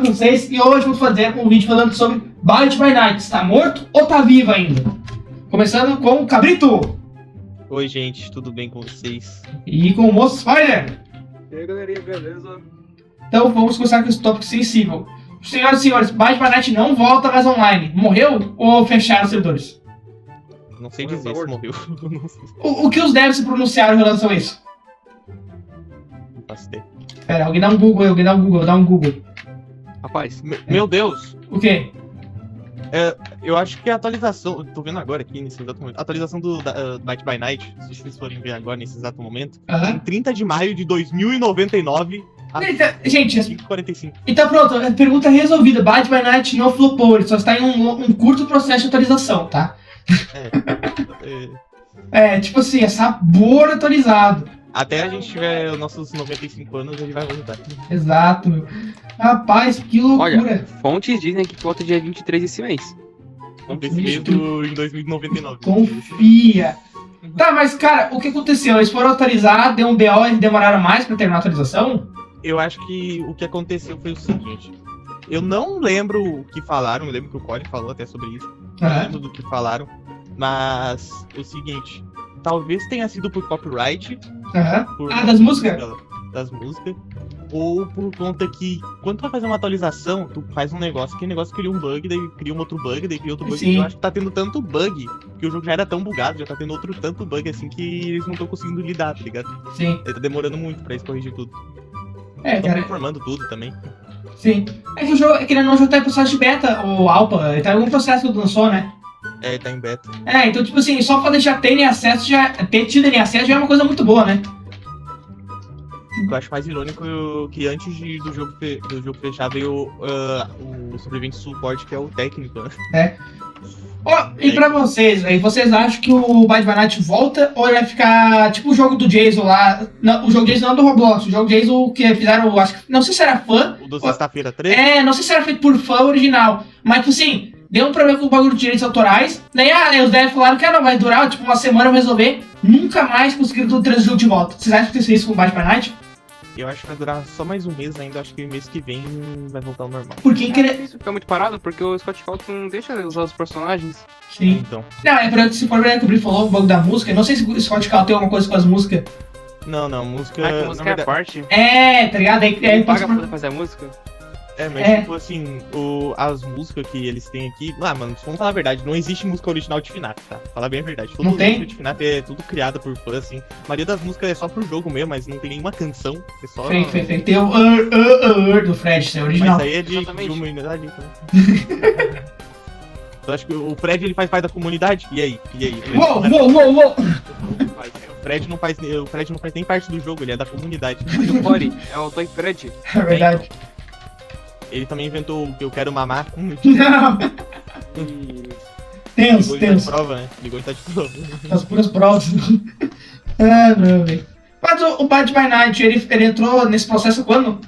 com vocês e hoje vou fazer um vídeo falando sobre Byte by Night. Está morto ou tá vivo ainda? Começando com o Cabrito. Oi, gente, tudo bem com vocês? E com o Moço Spider. E aí, galerinha, beleza? Então vamos começar com esse tópico sensível. Senhoras e senhores, Byte by Night não volta mais online. Morreu ou fecharam os servidores? Não sei dizer se morreu. O que os devs se pronunciaram em relação a isso? Não faço ideia. Pera, alguém dá um Google, Rapaz, Meu Deus! O quê? Eu acho que a atualização, tô vendo agora aqui nesse exato momento, a atualização do Byte by Night, se vocês forem ver agora nesse exato momento, em 30 de maio de 2099, Gente, 5h45. então pronto, a pergunta resolvida. Byte by Night não flopou, ele só está em um curto processo de atualização, tá? Tipo assim, é sabor atualizado. Até a gente tiver os nossos 95 anos, ele vai voltar. Exato, meu. Rapaz, que loucura. olha, fontes dizem que volta dia 23 desse mês. Desse mesmo em 2099. Confia. Tá, mas cara, o que aconteceu? Eles foram atualizar, deu um BO e demoraram mais pra terminar a atualização? Eu acho que o que aconteceu foi o seguinte. Eu não lembro o que falaram, eu lembro que o Corey falou até sobre isso. Não lembro do que falaram, mas o seguinte, talvez tenha sido por copyright. Por das músicas? Das músicas. Ou por conta que, quando tu vai fazer uma atualização, tu faz um negócio, aquele negócio cria um bug, daí cria um outro bug, daí cria outro bug. Sim. Eu acho que tá tendo tanto bug, que o jogo já era tão bugado, já tá tendo tanto bug assim, que eles não estão conseguindo lidar, tá ligado? Sim. Ele tá demorando muito pra eles corrigir tudo. Cara. Estão informando tudo também. Sim. É que o jogo, querendo ou não, o jogo tá em processo de beta, ou alpha, ele tá em algum processo que lançou, né? Ele tá em beta. Então tipo assim, só pra deixar ter acesso, ter tido acesso já é uma coisa muito boa, né? O que eu acho mais irônico que antes do jogo fechar veio o sobrevivente suporte, que é o técnico, né? E pra vocês, aí, vocês acham que o Byte by Night volta ou ele vai ficar tipo o jogo do Jason lá? Não, o jogo Jason não é do Roblox, o jogo Jason que fizeram, acho que, não sei se era fã. O do Sexta-feira 13? Não sei se era feito por fã original, mas tipo assim, deu um problema com o bagulho de direitos autorais. Daí os devs falaram que não vai durar tipo uma semana pra resolver. Nunca mais conseguiram trazer o jogo de volta. Vocês acham que isso é isso com o Byte by Night? Eu acho que vai durar só mais um mês ainda, acho que mês que vem vai voltar ao normal. Porque Isso fica muito parado, porque o Scott Calton não deixa usar os personagens. Sim. Então. Não, se for ver que o Bri falou o bagulho da música, não sei se o Scott Call tem alguma coisa com as músicas. Não, música. Que a música é a parte. Tá ligado? Ele paga pra fazer a música. Mas tipo assim, as músicas que eles têm aqui. Mano, vamos falar a verdade, não existe música original de FNAF, tá? Falar bem a verdade. Todo não tem? música de FNAF é tudo criada por fã, assim. A maioria das músicas é só pro jogo mesmo, mas não tem nenhuma canção. É só. Tem o do Fred, isso é original. Mas aí é de humanidade, então. Eu acho que o Fred ele faz parte da comunidade. E aí? Uou! O Fred não faz nem parte do jogo, ele é da comunidade. Mas o Corey é o Toy Fred. É verdade. Ele também inventou o que eu quero mamar. Não! Tenso. Ligou de prova, né? Ligou de prova. As puras provas. Não, velho. Mas o Byte by Night, ele entrou nesse processo quando?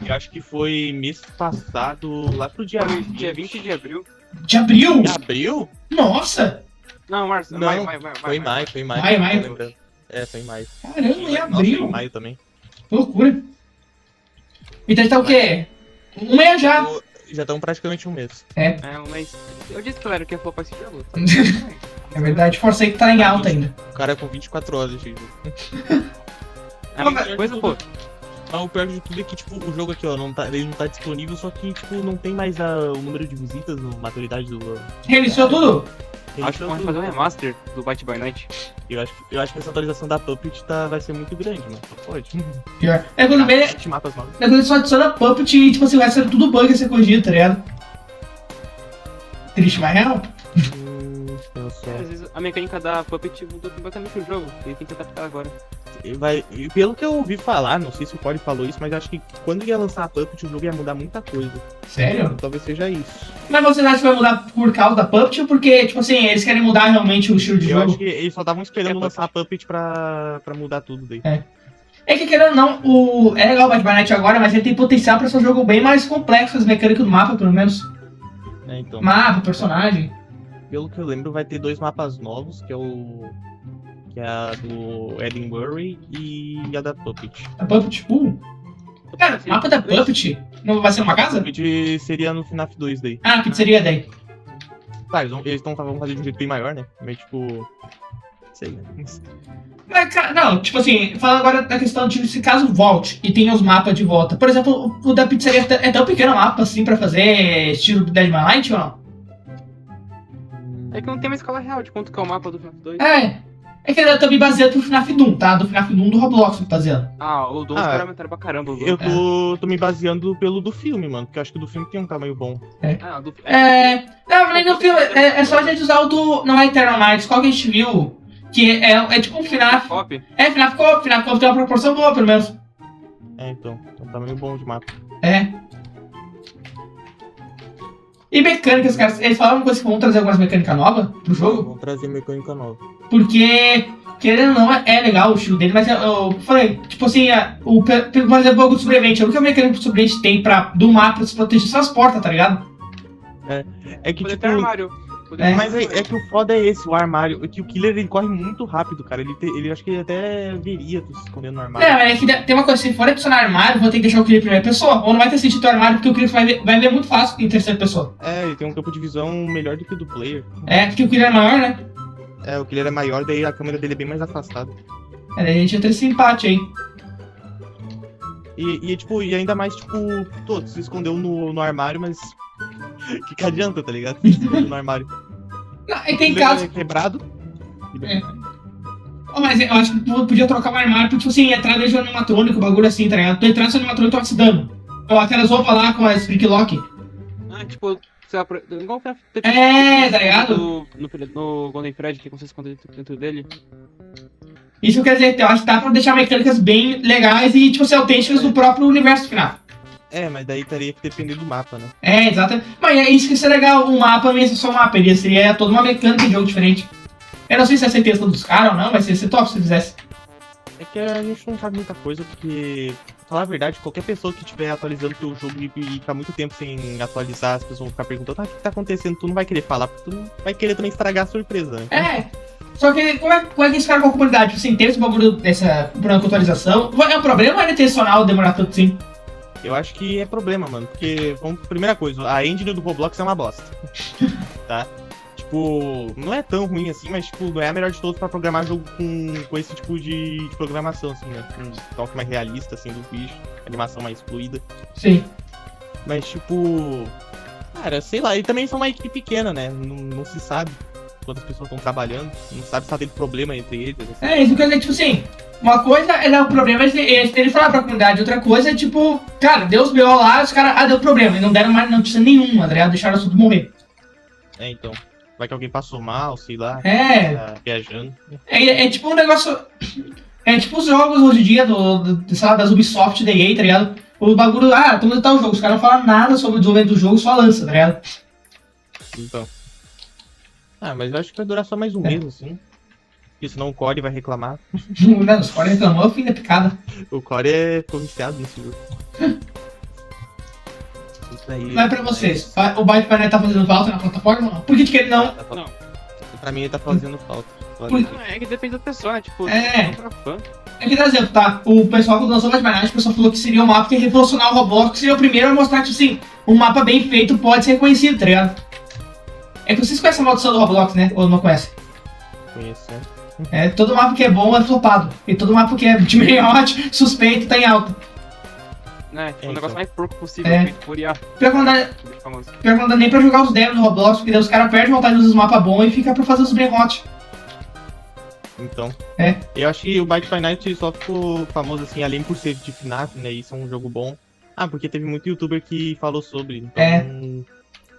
Eu acho que foi mês passado, lá pro dia 20 de abril. De abril? De abril? Nossa! Não, março. Não, Maio. Foi em maio. Maio? Tô lembrando. Foi em maio. Caramba, em Nossa, abril. foi em maio também. Que loucura. Então tá o quê? Um mês já. Já estão praticamente um mês. Um mês. Eu disse, galera, que ia flopar esse jogo. É verdade, força aí que tá em alta ainda. O cara com 24 horas de jogo. É a mesma coisa, pô. Mas o pior de tudo é que, tipo, o jogo aqui, ó, ele não tá disponível, só que, tipo, não tem mais o número de visitas, maturidade do... Reiniciou tudo? Acho que vamos fazer um remaster do Byte by Night. Eu acho que essa atualização da Puppet vai ser muito grande, mano. Pode. Pior. É quando vê. 7 mapas novos. É quando ele só adiciona Puppet e, tipo assim, vai ser tudo bug a ser corrigido, tá ligado? Triste, mas real. Às vezes a mecânica da Puppet mudou completamente o jogo. Ele tem que adaptar agora. E pelo que eu ouvi falar, não sei se o Corey falou isso, mas acho que quando ia lançar a Puppet, o jogo ia mudar muita coisa. Sério? Talvez seja isso. Mas vocês acham que vai mudar por causa da Puppet ou porque, tipo assim, eles querem mudar realmente o estilo de Eu jogo? acho que eles só estavam esperando lançar a Puppet pra mudar tudo daí. É que, querendo ou não, é legal o Byte by Night agora, mas ele tem potencial pra ser um jogo bem mais complexo, as mecânicas do mapa, pelo menos. Então. Mapa, personagem. Pelo que eu lembro, vai ter 2 mapas novos, que é a do Edinburgh e a da Puppet. A Puppet, Cara, o mapa da Puppet não vai ser uma casa? Puppet seria no FNAF 2 daí. Ah, pizzeria daí. Claro, eles estão fazer de um jeito bem maior, né? Meio tipo. Sei, né? Mas, cara, não, tipo assim, falando agora da questão de se caso volte e tenha os mapas de volta. Por exemplo, o da pizzeria é tão pequeno o mapa assim pra fazer estilo Dead by Light ou não? É que não tem uma escala real de quanto que é o mapa do FNAF 2. É que eu tô me baseando pro FNAF Doom, tá? Do FNAF Doom do Roblox, me baseando. O Doom aumentaram pra caramba. Eu tô me baseando pelo do filme, mano. Porque eu acho que o do filme tem um tamanho bom. Não, nem no filme, é só a gente usar o do. Não é Eternal Nights, qual que a gente viu? Que é tipo um FNAF. FNAF FNAF Coop tem uma proporção boa, pelo menos. Então. Tem um tamanho bom de mapa. E mecânicas, cara, eles falaram uma coisa que vão trazer algumas mecânicas novas pro jogo? Vão trazer mecânica nova. Porque, querendo ou não, é legal o estilo dele, mas eu falei, tipo assim, por exemplo, o jogo de sobrevivente, a única mecânica que o sobrevivente tem do mapa se proteger são as portas, tá ligado? É que Poder tipo... ter armário. Mas é que o foda é esse, o armário. É que o Killer ele corre muito rápido, cara. Ele acho que ele até veria tu se escondendo no armário. Não, é que tem uma coisa, se for adicionar armário, vou ter que deixar o Killer em primeira pessoa. Ou não vai ter sentido o armário, porque o Killer vai ver muito fácil em terceira pessoa. Ele tem um campo de visão melhor do que o do player. Porque o Killer é maior, né? O Killer é maior, daí a câmera dele é bem mais afastada. Daí a gente ia ter esse empate aí. E ainda mais, tipo, se escondeu no armário, mas... que adianta, tá ligado? Se escondeu no armário. Não, e tem casos... quebrado. Mas eu acho que tu podia trocar o armário, porque, tipo assim, entrar desde o animatrônico, o bagulho assim, tá ligado? Tu entrasse no animatrônico, tu tava se dando. Ou aquelas roupas lá com as Brick Lock. Tipo... Igual o FNAF tá ligado? No Golden Fred, que você esconde dentro dele. Isso quer dizer, eu acho que dá pra deixar mecânicas bem legais e, tipo, ser autênticas do próprio universo final. Mas daí teria que depender do mapa, né? Exatamente. Mas é isso que seria legal, o mapa mesmo, só um mapa, ele seria toda uma mecânica de jogo diferente. Eu não sei se ia ser texto dos caras ou não, mas ia ser top se fizesse. É que a gente não sabe muita coisa, porque, pra falar a verdade, qualquer pessoa que estiver atualizando o teu jogo e ficar muito tempo sem atualizar, as pessoas vão ficar perguntando, o que tá acontecendo? Tu não vai querer falar, porque tu não vai querer também estragar a surpresa, né? Só que como é que esse cara com a comunidade? Tipo assim, teve esse bagulho dessa problema com atualização? É um problema ou é intencional demorar tanto assim? Eu acho que é problema, mano, porque, primeira coisa, a engine do Roblox é uma bosta, tá? Tipo, não é tão ruim assim, mas, tipo, não é a melhor de todos pra programar jogo com esse tipo de programação, assim, né? Com um toque mais realista, assim, do bicho, animação mais fluida. Sim. Mas, tipo, cara, sei lá, e também são uma equipe pequena, né? Não se sabe quantas pessoas estão trabalhando, não sabe se tá tendo problema entre eles. Assim. Isso quer dizer, tipo assim, uma coisa é dar o problema, eles terem que falar pra comunidade, outra coisa é, tipo, cara, deu os BO lá, os caras, deu problema, e não deram mais notícia nenhuma, tá ligado? Deixaram o assunto morrer. Então. Vai que alguém passou mal, sei lá. Tá viajando. É tipo um negócio. É tipo os jogos hoje em dia sei lá, das Ubisoft da EA, tá ligado? O bagulho, todo mundo tá o jogo, os caras não falam nada sobre o desenvolvimento do jogo, só lança, tá ligado? Então. Mas eu acho que vai durar só mais um mês, assim. Porque senão o Core vai reclamar. Não, os Core reclamou, é o fim da picada. O Core ficou viciado nesse jogo. Vai pra vocês, o Byte Planet tá fazendo falta na plataforma ou não? Por que ele não? Não. Pra mim ele tá fazendo falta. É que depende da pessoa, né? Tipo, fã. É que, por exemplo, tá? O pessoal quando lançou Byte Planet, o pessoal falou que seria um mapa que ia revolucionar o Roblox, que seria o primeiro a mostrar que, assim, um mapa bem feito pode ser reconhecido, tá ligado? É que vocês conhecem a maldição do Roblox, né? Ou não conhecem? Conheço, todo mapa que é bom é flopado. E todo mapa que é de meio hot, suspeito, tá em alta. O negócio mais porco possível, feito por IA. Pior que não dá nem pra jogar os demos do Roblox, porque daí os caras perdem vontade de usar os mapas bons e fica pra fazer os bem hot. Então. Eu acho que o Byte by Night só ficou famoso assim, além por ser de FNAF, né? Isso é um jogo bom. Porque teve muito youtuber que falou sobre. Então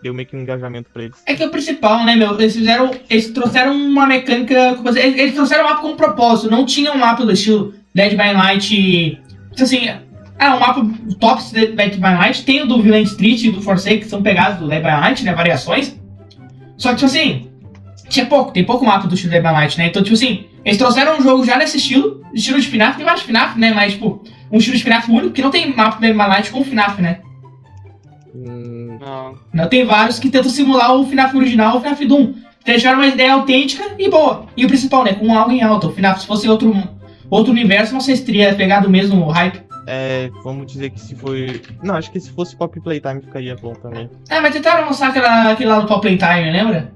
deu meio que um engajamento pra eles. É que o principal, né, meu? Eles trouxeram uma mecânica. Eles trouxeram um mapa com um propósito. Não tinha um mapa do estilo Dead by Night. Assim. Um mapa top do Dead by Night, tem o do Villain Street e do Forsake, que são pegados do Dead by Night, né, variações. Só que, tipo assim, tem pouco mapa do estilo Dead by Night, né, então, tipo assim, eles trouxeram um jogo já nesse estilo de FNAF, tem vários FNAF, né, mas, tipo, um estilo de FNAF único, que não tem mapa do Dead by Night com FNAF, né. Não, tem vários que tentam simular o FNAF original, o FNAF Doom. Deixaram uma ideia autêntica e boa. E o principal, né, com algo em alta. O FNAF, se fosse outro universo, não sei se teria pegado o mesmo hype. Vamos dizer que se foi... Não, acho que se fosse Pop Playtime ficaria bom também. Mas tentaram lançar aquele lá do Pop Playtime, lembra?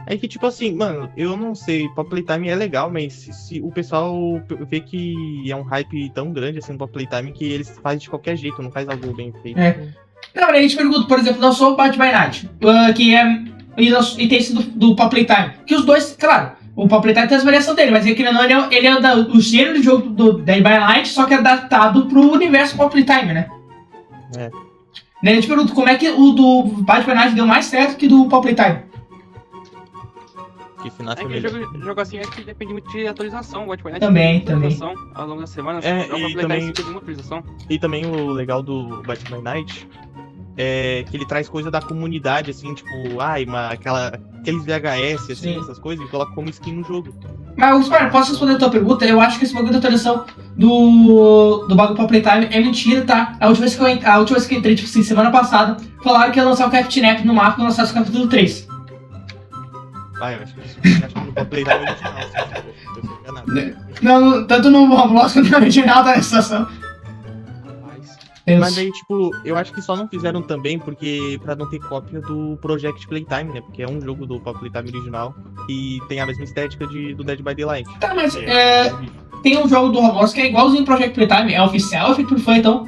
É que, tipo assim, mano, eu não sei, Pop Playtime é legal, mas se o pessoal vê que é um hype tão grande assim no Pop Playtime que eles fazem de qualquer jeito, não faz algo bem feito. Não, a gente pergunta, por exemplo, lançou o Batman Night, que é... E tem esse do Pop Playtime. Que os dois, claro, o Pop Playtime tem as variações dele, mas ele é o gênero do jogo do Dead by Night, só que é adaptado pro universo Pop Playtime, né? Daí a gente pergunta como é que o do Batman Night deu mais certo que do Pop Playtime. Que final foi que melhor. jogo assim acho que depende muito de atualização. O Batman Também. Atualização ao longo da semana. E também tem uma atualização. E também o legal do Batman Night é que ele traz coisa da comunidade, assim, tipo, aqueles VHS, assim, Sim. essas coisas, e coloca como skin no jogo. Mas, cara, posso responder a tua pergunta? Eu acho que esse bagulho da atualização do bagulho Pop Playtime é mentira, tá? A última vez que eu entrei, tipo assim, semana passada, falaram que ia lançar o Captain no mapa e lançasse o capítulo 3. Eu acho que no Pop Playtime é original, assim, eu sou enganado. Não, tanto no Roblox quanto no original tá nessa situação. Mas aí, tipo, eu acho que só não fizeram também pra não ter cópia do Project Playtime, né? Porque é um jogo do Pop Playtime original e tem a mesma estética do Dead by Daylight. Tá, mas tem um jogo do Roblox que é igualzinho ao Project Playtime, é oficial, é feito por fã, então.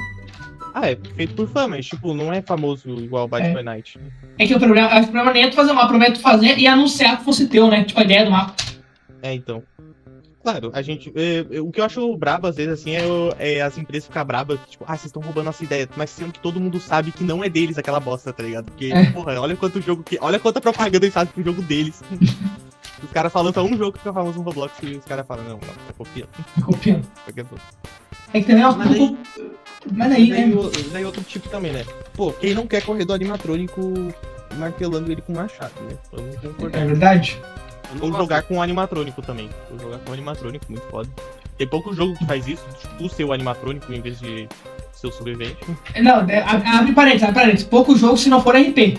É feito por fã, mas tipo, não é famoso igual o Batman Night. É que o problema nem é tu fazer um mapa, o problema é tu fazer e anunciar que fosse teu, né? Tipo, a ideia do mapa. Então. Claro, a gente. O que eu acho brabo, às vezes, assim, é as empresas ficar brabas, tipo, vocês estão roubando nossa ideia, mas sendo que todo mundo sabe que não é deles aquela bosta, tá ligado? Porque, porra, olha quanta propaganda eles fazem pro jogo deles. Os caras falam só um jogo que fica famoso no Roblox e os caras falam, não, tá copiando. Tá copiando. Tá É que também é um Mas aí, né? Daí outro tipo também, né? Pô, quem não quer correr do animatrônico martelando ele com machado, né? Vamos concordar. É verdade? Ou jogar com animatrônico também. Ou jogar com animatrônico, muito foda. Tem pouco jogo que faz isso, tu ser o animatrônico em vez de ser o sobrevivente. Não, abre parênteses. Pouco jogo se não for RP.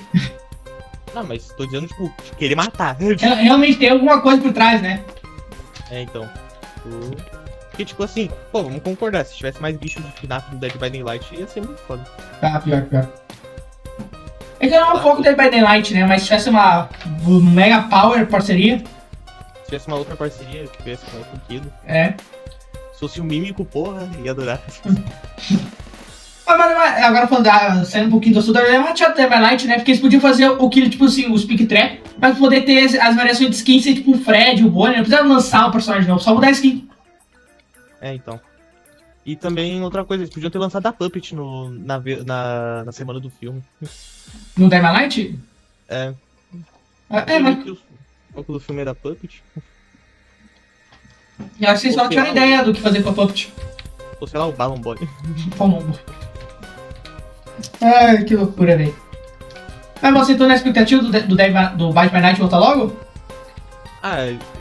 Não, mas tô dizendo, tipo, querer matar. Realmente tem alguma coisa por trás, né? Então. Porque, tipo assim, pô, vamos concordar, se tivesse mais bichos de FNAF no Dead by Daylight, ia ser muito foda. Tá, pior. É que não é um pouco Dead by Daylight, né? Mas se tivesse uma Mega Power parceria. Se tivesse uma outra parceria, se tivesse com outro Kilo. Se fosse um mímico, porra, ia adorar. Mas agora falando, saindo um pouquinho do assunto, é uma chato Dead by Daylight, né? Porque eles podiam fazer o que, tipo assim, os Pick Trap, mas poder ter as variações de skin, ser tipo o Fred, o Bonnie, não precisa lançar um personagem novo, só mudar a skin. Então. E também outra coisa, eles podiam ter lançado a Puppet na semana do filme. No Dead by Daylight? Mas O foco do filme era Puppet. eu acho que vocês só tiveram ideia do que fazer com a Puppet. Ou sei lá, o Balloon Boy. Palombo. Ai, que loucura, velho. Mas você tá na expectativa do Batman Night voltar logo?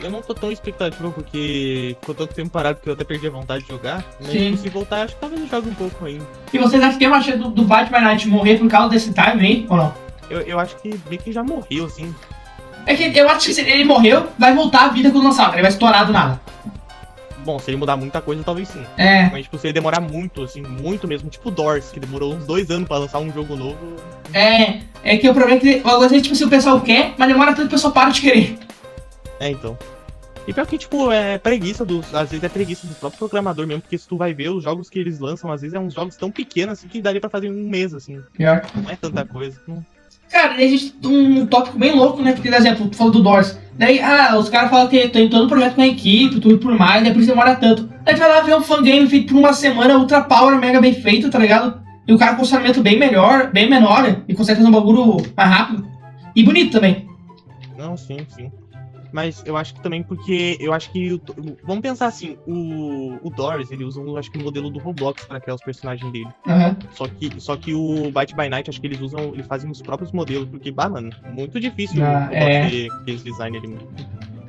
Eu não tô tão expectativa porque ficou tanto tempo parado que eu até perdi a vontade de jogar. Mas Sim. se voltar, acho que talvez eu jogue um pouco ainda. E vocês acham que tem uma chance do Batman Night morrer por causa desse time aí, ou não? Eu acho que meio que já morreu, assim. É que eu acho que se ele morreu, vai voltar a vida quando lançar, ele vai estourar do nada. Bom, se ele mudar muita coisa, talvez sim. Mas, tipo, se ele demorar muito, assim, muito mesmo, tipo Doors, que demorou uns 2 anos pra lançar um jogo novo. É que o problema é que às vezes, tipo, se o pessoal quer, mas demora tanto que o pessoal para de querer. Então. E pior que, tipo, às vezes é preguiça do próprio programador mesmo, porque se tu vai ver os jogos que eles lançam, às vezes é uns jogos tão pequenos, assim, que daria pra fazer em um mês, assim. Pior. Não é tanta coisa. Cara, existe um tópico bem louco, né? Porque, por exemplo, tu falou do Doors. Daí, os caras falam que tem todo um projeto com a equipe, tudo por mais, daí por isso demora tanto. Daí tu vai lá ver um fangame feito por uma semana, ultra power, mega bem feito, tá ligado? E o cara com orçamento bem menor, e consegue fazer um bagulho mais rápido. E bonito também. Não, sim. Mas eu acho que também porque eu acho que vamos pensar assim, o Doors, ele usa acho que o modelo do Roblox pra criar os personagens dele. Só que o Byte by Night, acho que eles fazem os próprios modelos, porque, mano, muito difícil o Roblox ter aqueles design ali.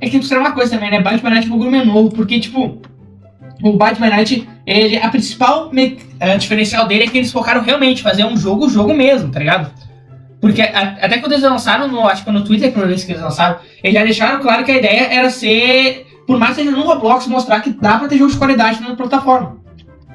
É que tem que ser uma coisa também, né? Byte by Night é um bagulho meio novo, porque, tipo, o Byte by Night, a principal diferencial dele é que eles focaram realmente em fazer um jogo mesmo, tá ligado? Porque até quando eles lançaram, acho que no Twitter, a primeira vez que eles lançaram, eles já deixaram claro que a ideia era ser, por mais que seja no Roblox, mostrar que dá pra ter jogo de qualidade na plataforma.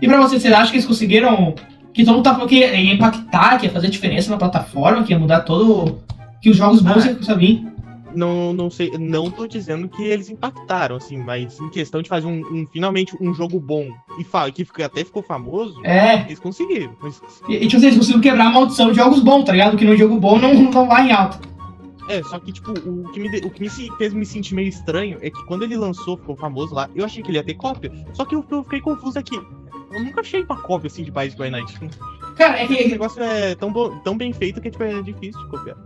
E pra você acha que eles conseguiram... Que todo mundo tá falando que ia impactar, que ia fazer diferença na plataforma, que ia mudar todo... Que os jogos bons iam vir? Não sei, não tô dizendo que eles impactaram, assim, mas em questão de fazer finalmente um jogo bom que até ficou famoso, eles conseguiram. E tipo, eles conseguiram quebrar a maldição de jogos bons, tá ligado? Que no jogo bom não vai em alta. Só que, tipo, o que me fez me sentir meio estranho é que quando ele lançou, ficou famoso lá, eu achei que ele ia ter cópia, só que eu fiquei confuso aqui. Eu nunca achei uma cópia, assim, de Bites by Night. Cara, é que... Esse negócio é tão bem feito que, tipo, é difícil de copiar.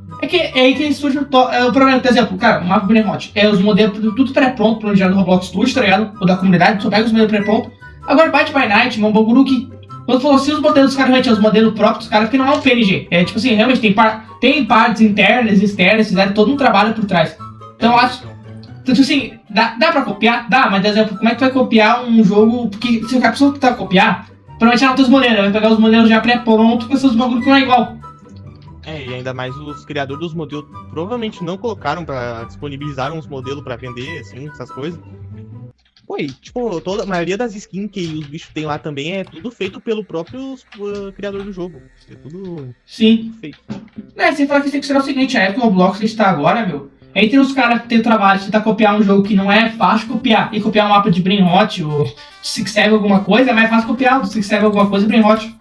É aí que surge o problema. Por exemplo, cara, o mapa Brainrot os modelos tudo pré-pronto, planejado no Roblox Studio, tá ligado? Ou da comunidade, só pega os modelos pré-pronto. Agora, Bites by Night, é um bagulho que... Quando falou assim, os modelos dos caras realmente são os modelos próprios dos caras, porque não é um PNG. É tipo assim, realmente tem partes internas, externas, fizeram todo um trabalho por trás. Então eu acho... Então, tipo assim, dá pra copiar? Dá, mas, por exemplo, como é que tu vai copiar um jogo... Porque se a pessoa que tá copiar, provavelmente ela não tem os modelos, vai pegar os modelos já pré-prontos com esses bagulhos que não é igual. E ainda mais os criadores dos modelos provavelmente não colocaram disponibilizaram os modelos pra vender, assim, essas coisas. Pô, e, tipo, a maioria das skins que os bichos tem lá também é tudo feito pelo próprio criador do jogo. É tudo feito. Você fala que tem que ser o seguinte, a época que o Roblox está agora, meu, entre os caras que tem o trabalho de tentar copiar um jogo que não é fácil copiar, e copiar um mapa de Brainrot ou Six Seven alguma coisa, é mais fácil copiar do Six Seven alguma coisa e Brainrot.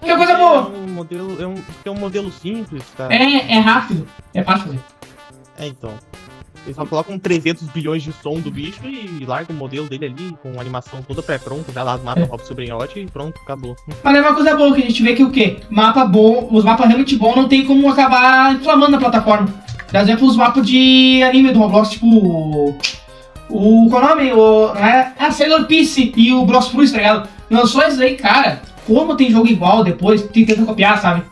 Que é coisa boa. É um modelo simples, tá? É rápido, é fácil fazer. Então. Eles só colocam 300 bilhões de som do bicho e largam o modelo dele ali, com a animação toda pré-pronta, dá lá as mapas Robson Brainrot e pronto, acabou. Mas é uma coisa boa que a gente vê que o quê? Mapa bom, os mapas realmente bons não tem como acabar inflamando a plataforma. Por exemplo, os mapas de anime do Roblox, tipo... Qual é o nome? A Sailor Peace e o Blox Fruits, tá ligado? Lançou isso aí, cara. Como tem jogo igual depois, tenta copiar, sabe?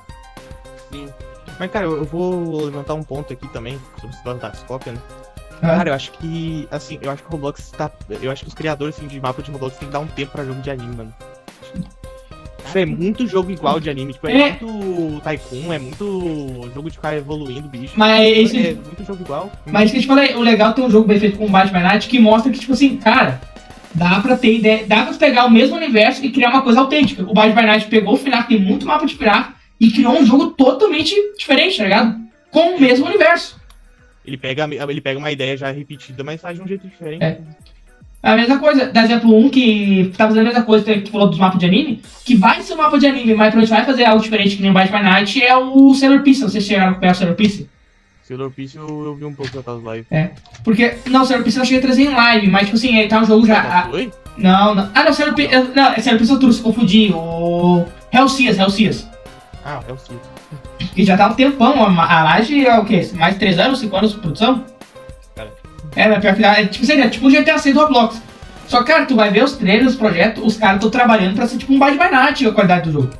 Sim. Mas, cara, eu vou levantar um ponto aqui também, sobre esse negócio das cópias, né? Cara, eu acho que, assim, o Roblox tá... Eu acho que os criadores, assim, de mapa de Roblox tem que dar um tempo pra jogo de anime, mano. Tipo, é muito jogo igual de anime, tipo, é muito Tycoon, é muito jogo de ficar evoluindo, bicho. Mas é muito jogo igual. Mas que eu te falei, o legal é ter um jogo bem feito com o Bites by Night que mostra que, tipo assim, cara, dá pra ter ideia, dá pra pegar o mesmo universo e criar uma coisa autêntica. O Bites by Night pegou o FNAF, tem muito mapa de FNAF, e criou um jogo totalmente diferente, tá ligado? Com o mesmo universo. Ele pega uma ideia já repetida, mas faz de um jeito diferente. É a mesma coisa, por exemplo, um que tá fazendo a mesma coisa que tu falou dos mapas de anime, que vai ser um mapa de anime, mas provavelmente vai fazer algo diferente que nem o Bites by Night, é o Sailor Peace. Vocês chegaram a acompanhar o Sailor Peace? Sailor Peace eu vi um pouco das lives. Porque, não, o Sailor Peace eu não cheguei a trazer em live, mas tipo assim, ele tá um jogo já... Foi? Não. Não, Sailor Peace... Não, Sailor Peace eu trouxe, confundi, o... Hellseas. Ah, Hellseas. Que já tá um tempão, há mais de, o quê? Mais de 3 anos, 5 anos de produção? Mas pior que dá, tipo, seria tipo um GTA 6 do Roblox. Só que, cara, tu vai ver os trailers, os projetos, os caras estão trabalhando pra ser tipo um Bites by Night a qualidade do jogo.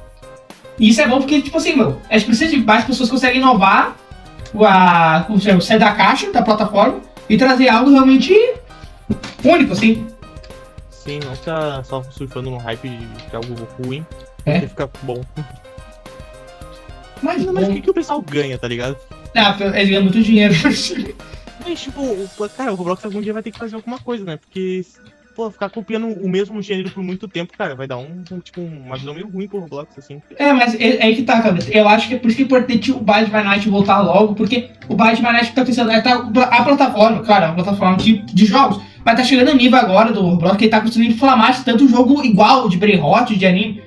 E isso é bom porque, tipo assim, meu, a gente precisa de mais pessoas que conseguem inovar, sair da caixa, da plataforma, e trazer algo realmente único, assim. Sim, não ficar só surfando no hype de algo ruim, porque fica bom. Mas o que o pessoal ganha, tá ligado? Eles ganham muito dinheiro. Mas, tipo, cara, o Roblox algum dia vai ter que fazer alguma coisa, né? Porque, pô, ficar copiando o mesmo gênero por muito tempo, cara, vai dar uma visão meio ruim pro Roblox, assim. Mas é aí que tá, cara. Eu acho que é por isso que é importante o Bites by Night voltar logo, porque o Bites by Night tá pensando, a plataforma, cara, a plataforma de jogos, vai tá chegando a nível agora do Roblox, que ele tá conseguindo inflamar tanto jogo igual de Brainrot, de anime.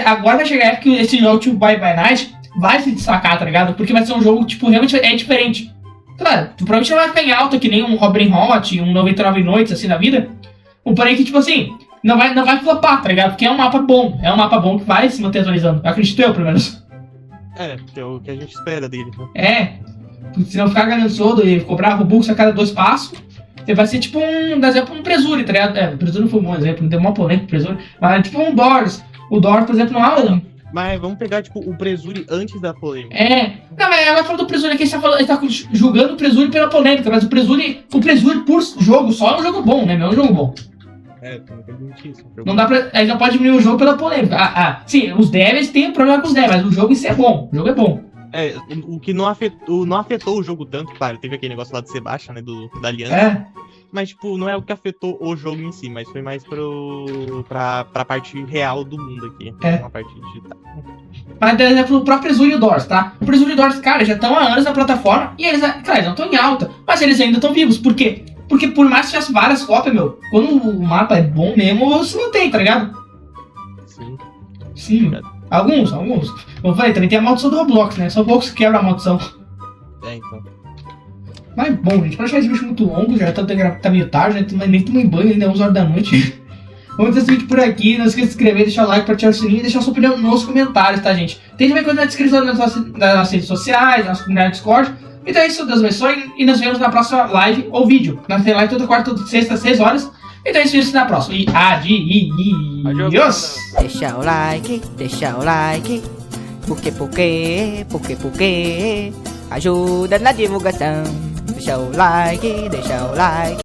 Agora vai chegar a época que esse jogo, tipo Bites by Night, vai se destacar, tá ligado? Porque vai ser um jogo, tipo, realmente é diferente. Claro, tu provavelmente não vai ficar em alta que nem um Brainrot, um 99 Noites, assim, na vida. Porém que, tipo assim, não vai flopar, tá ligado? Porque é um mapa bom que vai se manter atualizando. Acredito eu, pelo menos. É o que a gente espera dele, né? Se não ficar ganancioso e cobrar Robux a cada 2 passos, você vai ser tipo um Presuri, tá ligado? O Presuri não foi um bom exemplo, não deu uma polêmica pro Presuri, mas é tipo um Doors. O Doors, por exemplo, não é um... Mas vamos pegar, tipo, o Presuri antes da polêmica. Não, mas agora falando do Presuri aqui, ele tá julgando o Presuri pela polêmica, mas o Presuri por jogo só é um jogo bom, né, meu? É um jogo bom. Isso. Não dá pra... A gente não pode diminuir o jogo pela polêmica. Sim, os devs têm problema com os devs, mas o jogo em si é bom. O jogo é bom. O que não afetou o jogo tanto, claro, teve aquele negócio lá do Sebastian, né, da Aliança. mas, tipo, não é o que afetou o jogo em si, mas foi mais pra parte real do mundo aqui. Uma parte digital. Mas, por exemplo, o próprio Azul e o Doors, tá? O Azul e o Doors, cara, já estão há anos na plataforma e eles, cara, eles não estão em alta, mas eles ainda estão vivos. Por quê? Porque por mais que tivesse várias cópias, meu, quando o mapa é bom mesmo, você não tem, tá ligado? Sim. Alguns. Como eu falei, também tem a maldição do Roblox, né? Só poucos que quebram a maldição. Então. Mas bom, gente, pra deixar esse vídeo muito longo, já tá meio tarde, né? Nem tomei banho ainda, é 11 horas da noite. Vamos ter esse vídeo por aqui, não esqueça de se inscrever, deixar o like, ativar o sininho e deixar sua opinião nos comentários, tá, gente? Tem também coisa na descrição das nossas redes sociais, da nossa comunidade Discord. Então é isso, Deus abençoe e nos vemos na próxima live ou vídeo. Nós temos live toda quarta, toda sexta, às 6 horas. Então é isso, na próxima. E adiós! Deixa o like, porque ajuda na divulgação. Deixa o like.